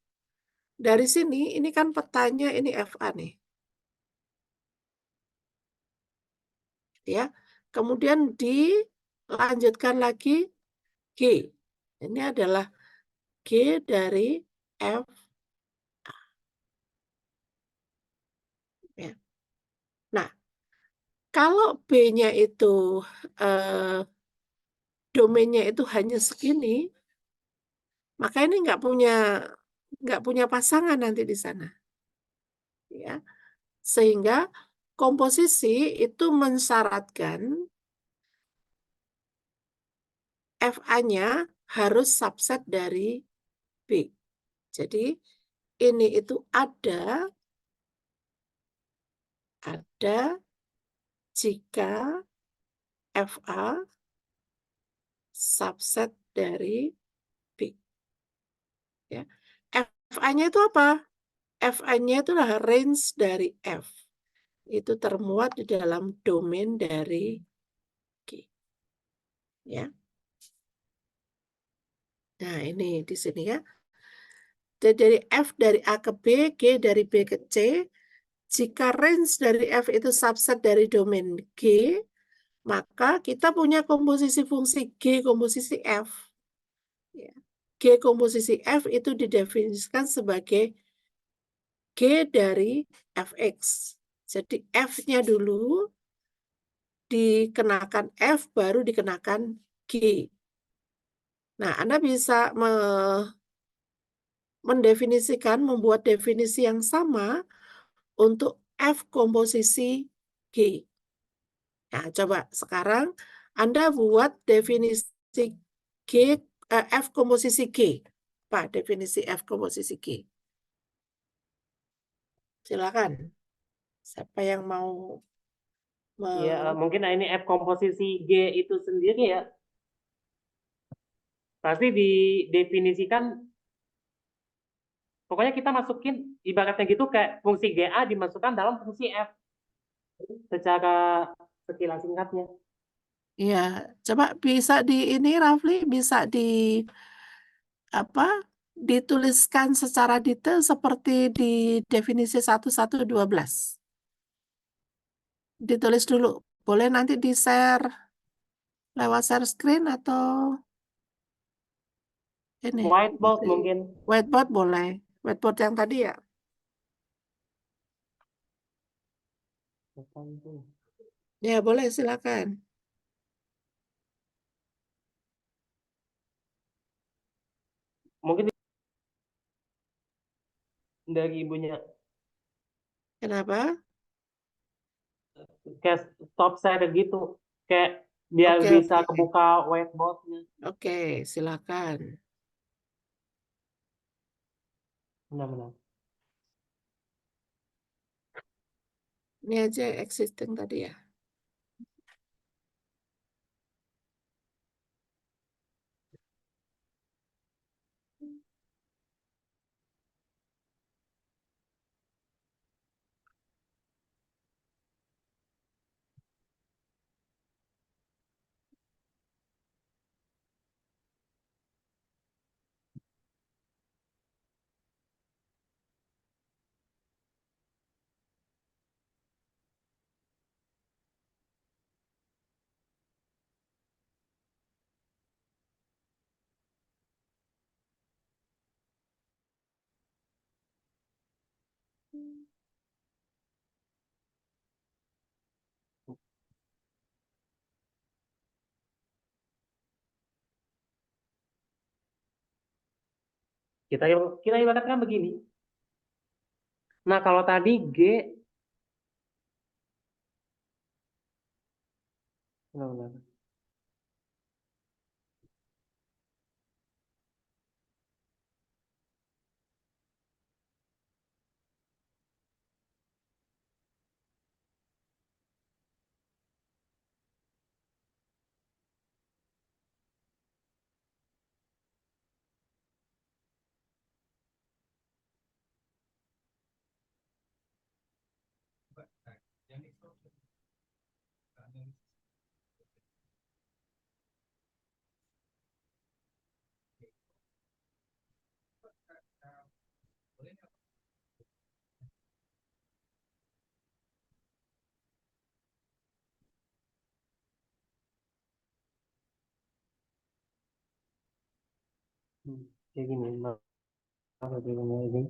Dari sini, ini kan petanya ini FA nih. Ya, kemudian dilanjutkan lagi G. Ini adalah G dari F. Ya. Nah, kalau B-nya itu domainnya itu hanya segini, maka ini nggak punya pasangan nanti di sana. Ya, sehingga komposisi itu mensyaratkan FA-nya harus subset dari B. Jadi ini itu ada jika FA subset dari B. Ya. FA-nya itu apa? FA-nya itu adalah range dari F. Itu termuat di dalam domain dari G. Ya. Nah, ini di sini ya. Jadi dari F dari A ke B, G dari B ke C. Jika range dari F itu subset dari domain G, maka kita punya komposisi fungsi G komposisi F. Ya. G komposisi F itu didefinisikan sebagai G dari Fx. Jadi F-nya dulu dikenakan F, baru dikenakan G. Nah, Anda bisa mendefinisikan, membuat definisi yang sama untuk F komposisi G. Nah, coba sekarang Anda buat definisi G, F komposisi G. Apa definisi F komposisi G? Silakan. Siapa yang mau Ya, mungkin ini F komposisi G itu sendiri ya. Pasti didefinisikan, pokoknya kita masukin, ibaratnya gitu kayak fungsi GA dimasukkan dalam fungsi F. Secara sekilas singkatnya. Ya, coba bisa di ini Rafli bisa apa dituliskan secara detail seperti di definisi 1112. Ditulis dulu. Boleh nanti di-share lewat share screen atau ini. Whiteboard mungkin. Whiteboard boleh. Whiteboard yang tadi ya. Ya, boleh silakan. Mungkin dari ibunya. Kenapa? Kayak stop share gitu. Kayak biar Oke, bisa oke. kebuka whiteboardnya. Oke, silakan. Benar-benar. Ini aja existing tadi ya. Kita kita ibaratkan begini. Nah, kalau tadi G, benar-benar. Kayak gini. Apa ini?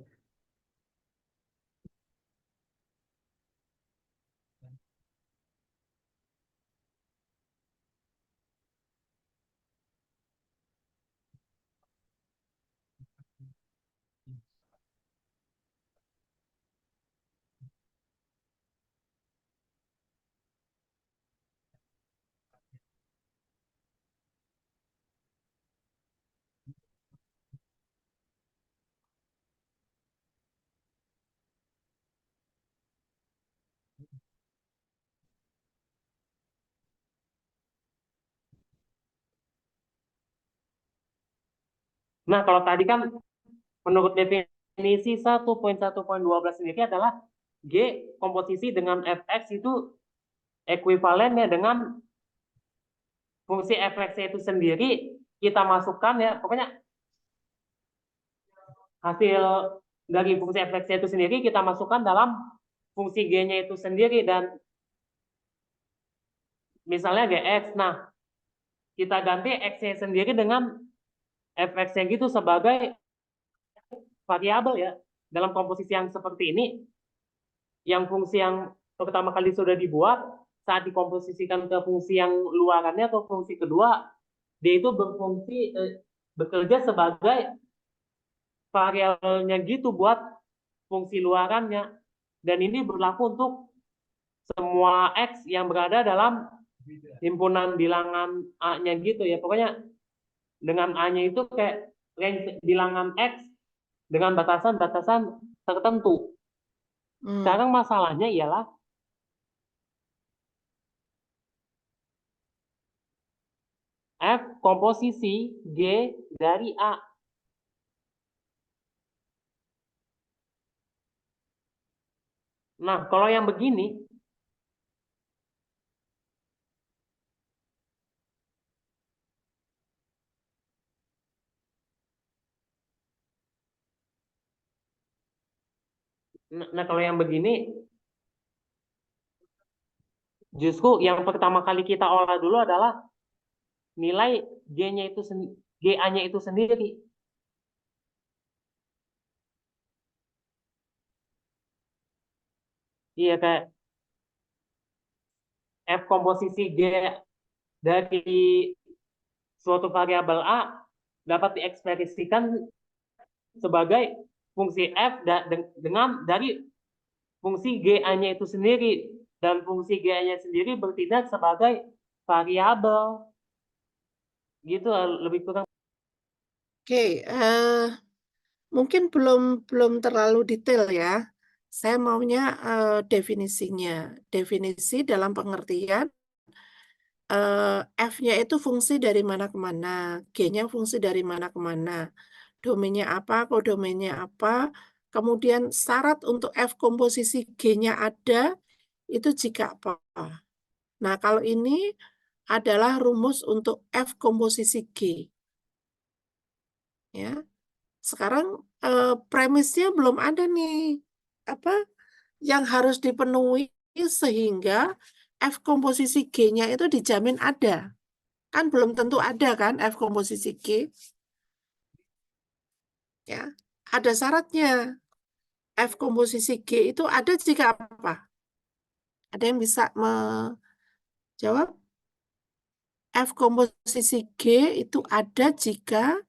Nah, kalau tadi kan menurut definisi 1.1.12 sendiri adalah G komposisi dengan fx itu ekuivalennya dengan fungsi fx itu sendiri kita masukkan ya, pokoknya hasil dari fungsi fx itu sendiri kita masukkan dalam fungsi G-nya itu sendiri, dan misalnya Gx, nah kita ganti X-nya sendiri dengan fx-nya gitu sebagai variabel ya. Dalam komposisi yang seperti ini, yang fungsi yang pertama kali sudah dibuat, saat dikomposisikan ke fungsi yang luarannya atau fungsi kedua, dia itu bekerja sebagai variabelnya gitu buat fungsi luarannya. Dan ini berlaku untuk semua X yang berada dalam himpunan bilangan A-nya gitu ya. Pokoknya dengan A-nya itu kayak range bilangan X dengan batasan-batasan tertentu. Sekarang masalahnya ialah F komposisi G dari A. Nah, kalau yang begini, kalau yang begini, justru yang pertama kali kita olah dulu adalah nilai G-nya itu GA-nya itu sendiri. Iya, kayak F komposisi G dari suatu variabel A dapat diekspresikan sebagai fungsi F dengan dari fungsi GA-nya itu sendiri, dan fungsi GA-nya sendiri bertindak sebagai variabel gitu, lebih kurang. Oke, mungkin belum terlalu detail ya. Saya maunya definisinya. Definisi dalam pengertian F-nya itu fungsi dari mana ke mana, G-nya fungsi dari mana ke mana, domainnya apa, kodomainnya apa, kemudian syarat untuk F komposisi G-nya ada, itu jika apa. Nah, kalau ini adalah rumus untuk F komposisi G. Ya, sekarang premisnya belum ada nih, apa yang harus dipenuhi sehingga F komposisi G-nya itu dijamin ada. Kan belum tentu ada kan F komposisi G. Ya, ada syaratnya. F komposisi G itu ada jika apa? Ada yang bisa menjawab? F komposisi G itu ada jika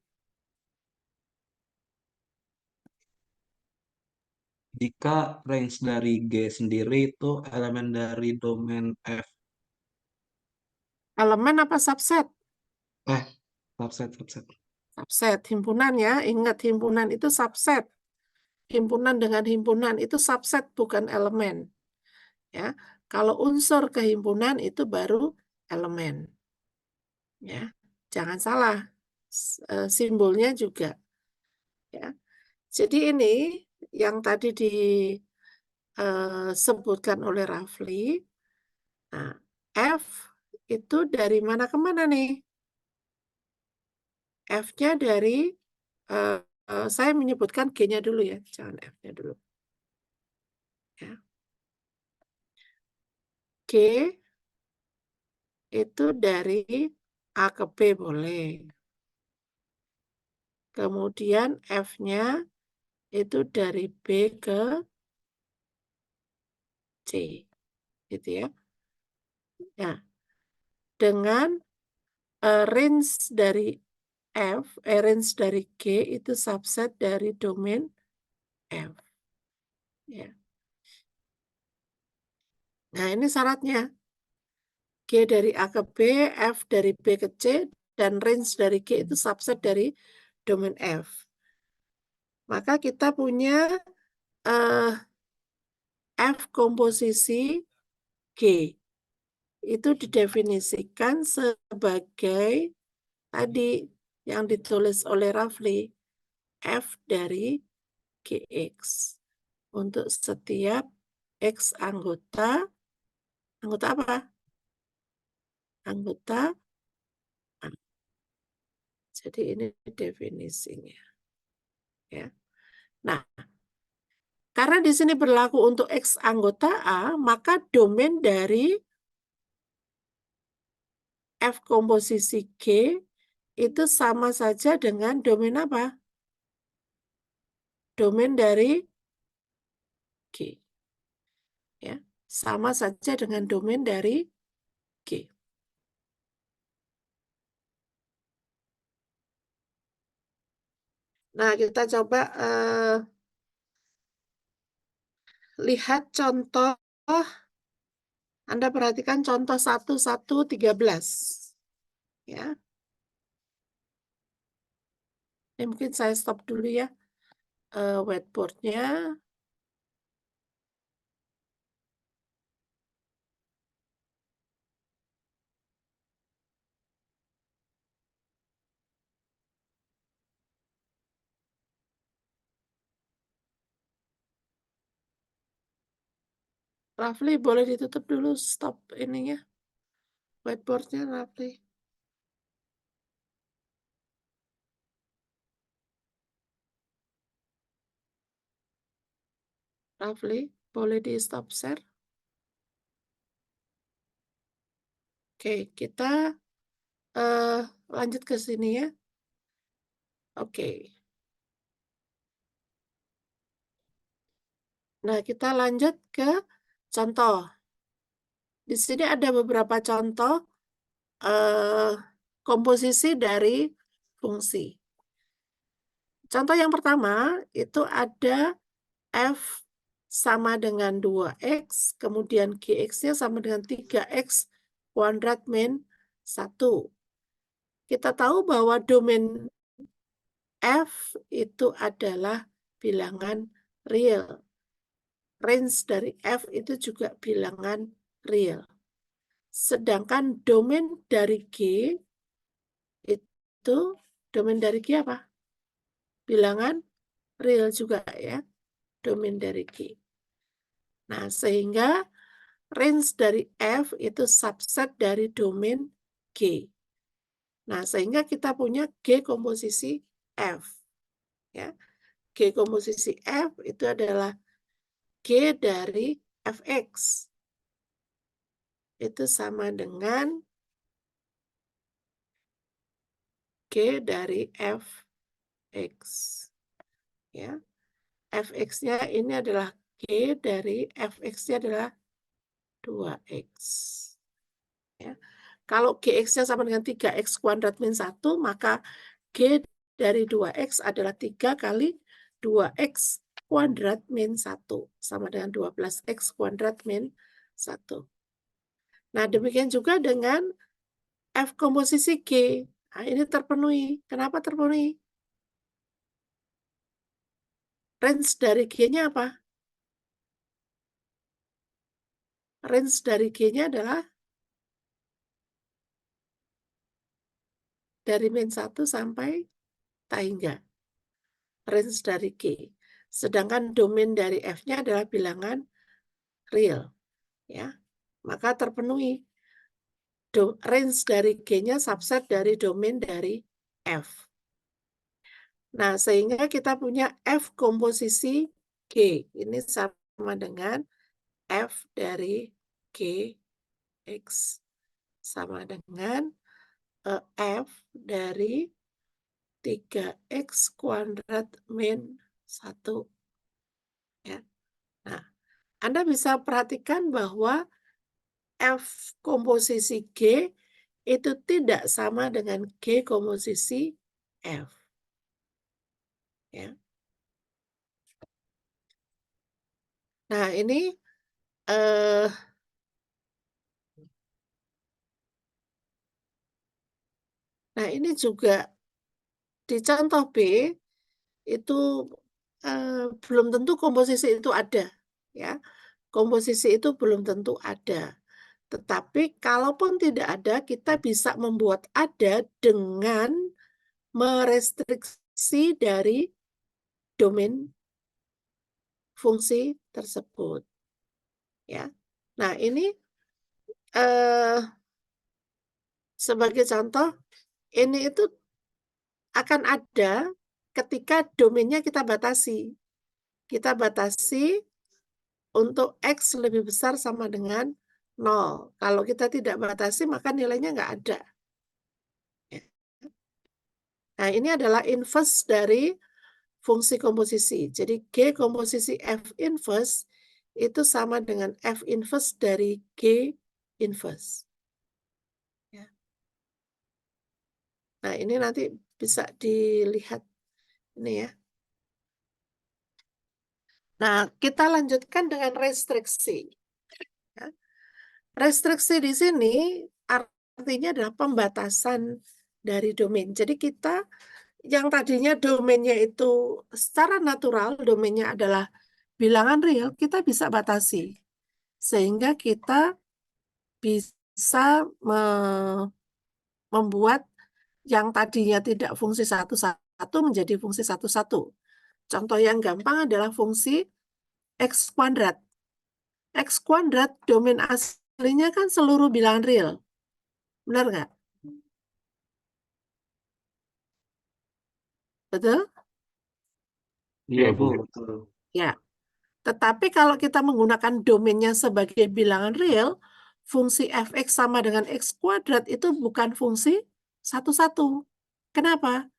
range dari G sendiri itu elemen dari domain F. elemen apa subset? Subset. Subset, himpunan ya. Ingat, himpunan itu subset. Himpunan dengan himpunan itu subset, bukan elemen. Ya, kalau unsur kehimpunan itu baru elemen. Ya, jangan salah. Simbolnya juga. Ya, jadi ini yang tadi disebutkan oleh Rafli. Nah, F itu dari mana ke mana nih? F-nya dari saya menyebutkan G-nya dulu ya, jangan F-nya dulu. Ya. G itu dari A ke B boleh. Kemudian F-nya itu dari B ke C. Gitu ya. Nah, dengan range dari range dari G itu subset dari domain F. Ya. Nah, ini syaratnya. G dari A ke B, F dari B ke C, dan range dari G itu subset dari domain F. Maka kita punya F komposisi G. Itu didefinisikan sebagai tadi yang ditulis oleh Rafli, F dari GX. Untuk setiap X anggota apa? Anggota A. Jadi ini definisinya. Ya. Nah, karena di sini berlaku untuk X anggota A, maka domain dari F komposisi G itu sama saja dengan domain apa? Domain dari G. Ya, sama saja dengan domain dari G. Nah, kita coba lihat contoh. Anda perhatikan contoh 1.1.13. Ya. Ini mungkin saya stop dulu ya whiteboard-nya. Rafli, boleh ditutup dulu stop ininya. Whiteboard-nya, Rafli. Rafli, boleh di stop share. Oke, kita lanjut ke sini ya. Oke. Nah, kita lanjut ke contoh. Di sini ada beberapa contoh komposisi dari fungsi. Contoh yang pertama itu ada F sama dengan 2X, kemudian GX-nya sama dengan 3X kuadrat min 1. Kita tahu bahwa domain F itu adalah bilangan real. Range dari F itu juga bilangan real. Sedangkan domain dari G itu, domain dari G apa? Bilangan real juga ya, domain dari G. Nah, sehingga range dari F itu subset dari domain G. Nah, sehingga kita punya G komposisi F. Ya. G komposisi F itu adalah G dari Fx. Itu sama dengan G dari Fx. Ya. Fx-nya ini adalah G dari Fx-nya adalah 2X. Ya. Kalau Gx-nya sama dengan 3X kuadrat min 1, maka G dari 2X adalah 3 kali 2X kuadrat min 1. Sama dengan 12X kuadrat min 1. Nah, demikian juga dengan F komposisi G. Nah, ini terpenuhi. Kenapa terpenuhi? Range dari G-nya apa? Range dari G-nya adalah dari min 1 sampai tak hingga. Range dari G. Sedangkan domain dari F-nya adalah bilangan real. Ya. Maka terpenuhi. Range dari G-nya subset dari domain dari F. Nah, sehingga kita punya F komposisi G. Ini sama dengan F dari G X. Sama dengan F dari 3X kuadrat min 1. Ya. Nah, Anda bisa perhatikan bahwa F komposisi G itu tidak sama dengan G komposisi F. Ya. Nah, ini juga di contoh B itu belum tentu komposisi itu ada, ya. Komposisi itu belum tentu ada. Tetapi kalaupun tidak ada, kita bisa membuat ada dengan merestriksi dari domain fungsi tersebut. Ya. Nah, ini sebagai contoh, ini itu akan ada ketika domainnya kita batasi. Kita batasi untuk X lebih besar sama dengan 0. Kalau kita tidak batasi, maka nilainya nggak ada. Nah, ini adalah inverse dari fungsi komposisi. Jadi G komposisi F inverse itu sama dengan F inverse dari G inverse. Ya. Nah, ini nanti bisa dilihat ini ya. Nah, kita lanjutkan dengan restriksi. Ya. Restriksi di sini artinya adalah pembatasan dari domain. Jadi kita yang tadinya domainnya itu secara natural, domainnya adalah bilangan real, kita bisa batasi. Sehingga kita bisa membuat yang tadinya tidak fungsi satu-satu menjadi fungsi satu-satu. Contoh yang gampang adalah fungsi X kuadrat. X kuadrat domain aslinya kan seluruh bilangan real. Benar nggak? Betul? Iya, Bu. betul. Ya. Tetapi kalau kita menggunakan domainnya sebagai bilangan real, fungsi fx sama dengan x kuadrat itu bukan fungsi satu-satu. Kenapa?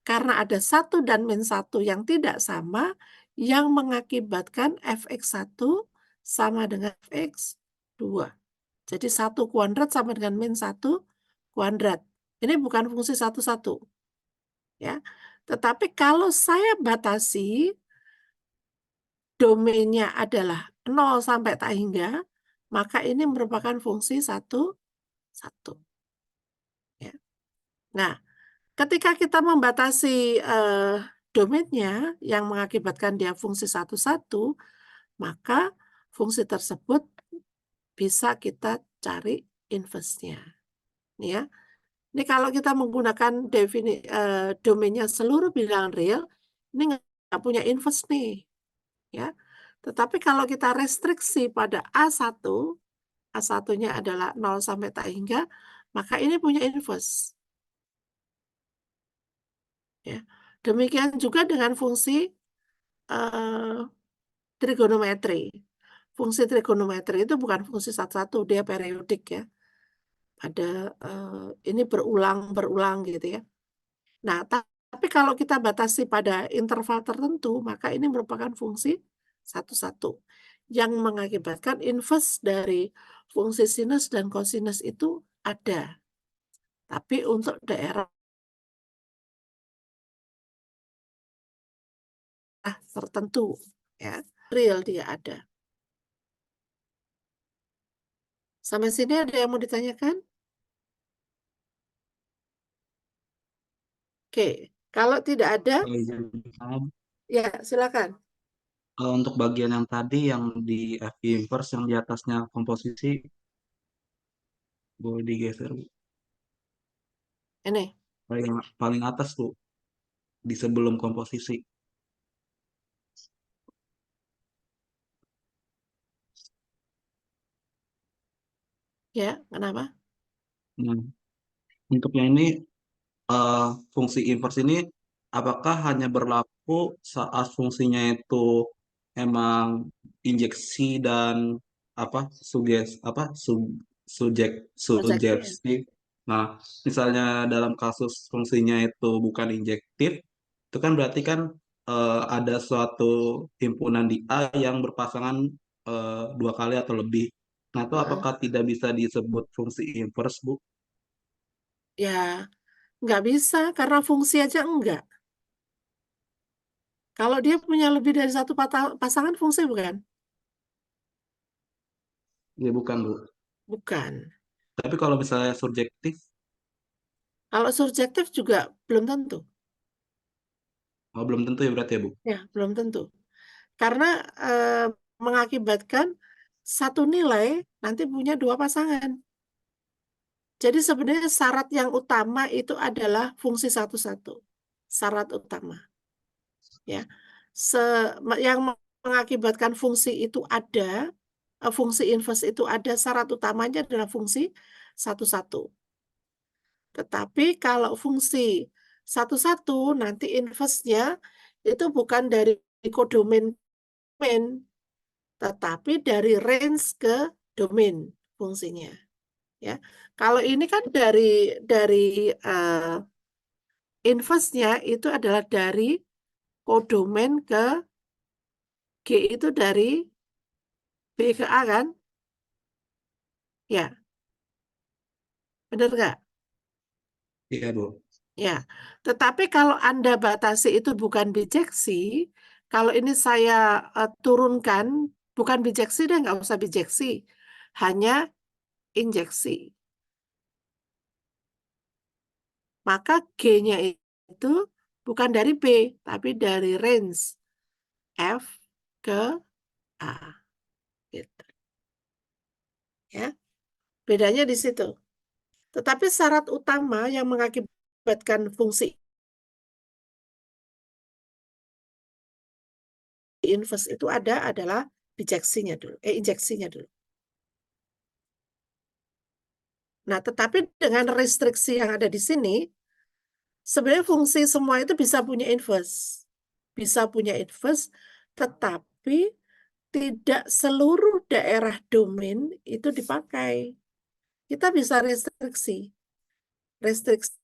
Karena ada satu dan min satu yang tidak sama, yang mengakibatkan fx1 sama dengan fx2. Jadi 1 kuadrat sama dengan min 1 kuadrat. Ini bukan fungsi satu-satu. Ya. Tetapi kalau saya batasi domainnya adalah 0 sampai tak hingga, maka ini merupakan fungsi satu. Ya. Nah, ketika kita membatasi domainnya yang mengakibatkan dia fungsi satu-satu, maka fungsi tersebut bisa kita cari inverse-nya. Nih ya. Ini kalau kita menggunakan domainnya seluruh bilangan real, ini nggak punya inverse nih. Ya. Tetapi kalau kita restriksi pada A1, A1-nya adalah 0 sampai tak hingga, maka ini punya inverse. Ya. Demikian juga dengan fungsi trigonometri. Fungsi trigonometri itu bukan fungsi satu-satu, dia periodik ya. Ada ini berulang gitu ya. Nah, tapi kalau kita batasi pada interval tertentu, maka ini merupakan fungsi satu-satu yang mengakibatkan inverse dari fungsi sinus dan kosinus itu ada. Tapi untuk daerah tertentu, ya, real dia ada. Sampai sini ada yang mau ditanyakan? Oke, kalau tidak ada, Kalau izin saya, ya silakan. untuk bagian yang tadi yang di F inverse yang di atasnya komposisi boleh digeser, Bu. Ini, paling atas, Bu, di sebelum komposisi. ya, kenapa? Nah, untuk yang ini fungsi inverse ini apakah hanya berlaku saat fungsinya itu emang injeksi dan Proyeksi ya. sugestif. Nah, misalnya dalam kasus fungsinya itu bukan injektif, itu kan berarti kan ada suatu himpunan di A yang berpasangan 2 kali atau lebih. Nah, itu Heeh. apakah tidak bisa disebut fungsi inverse, Bu? Ya, nggak bisa karena fungsi aja enggak. Kalau dia punya lebih dari satu pasangan fungsi bukan? Ya bukan, Bu. Bukan. Tapi kalau misalnya subjektif, Kalau subjektif juga belum tentu. belum tentu ya berarti ya, Bu? Ya, belum tentu. Karena mengakibatkan satu nilai nanti punya dua pasangan. Jadi sebenarnya syarat yang utama itu adalah fungsi satu-satu. Syarat utama. Ya. Yang mengakibatkan fungsi itu ada, fungsi inverse itu ada, syarat utamanya adalah fungsi satu-satu. Tetapi kalau fungsi satu-satu nanti inverse-nya itu bukan dari kodomain, tetapi dari range ke domain fungsinya. Ya, kalau ini kan dari inverse-nya itu adalah dari kodomain ke G itu dari B ke A kan? Ya, benar nggak? Iya, Bu. Ya, tetapi kalau Anda batasi itu bukan bijeksi, kalau ini saya turunkan, bukan bijeksi deh, nggak usah bijeksi, hanya injeksi. Maka G-nya itu bukan dari B, tapi dari range F ke A. Gitu. Ya, bedanya di situ. Tetapi syarat utama yang mengakibatkan fungsi inverse itu adalah bijeksinya dulu, injeksinya dulu. Nah, tetapi dengan restriksi yang ada di sini, sebenarnya fungsi semua itu bisa punya inverse. Bisa punya inverse, tetapi tidak seluruh daerah domain itu dipakai. Kita bisa restriksi. Restriksi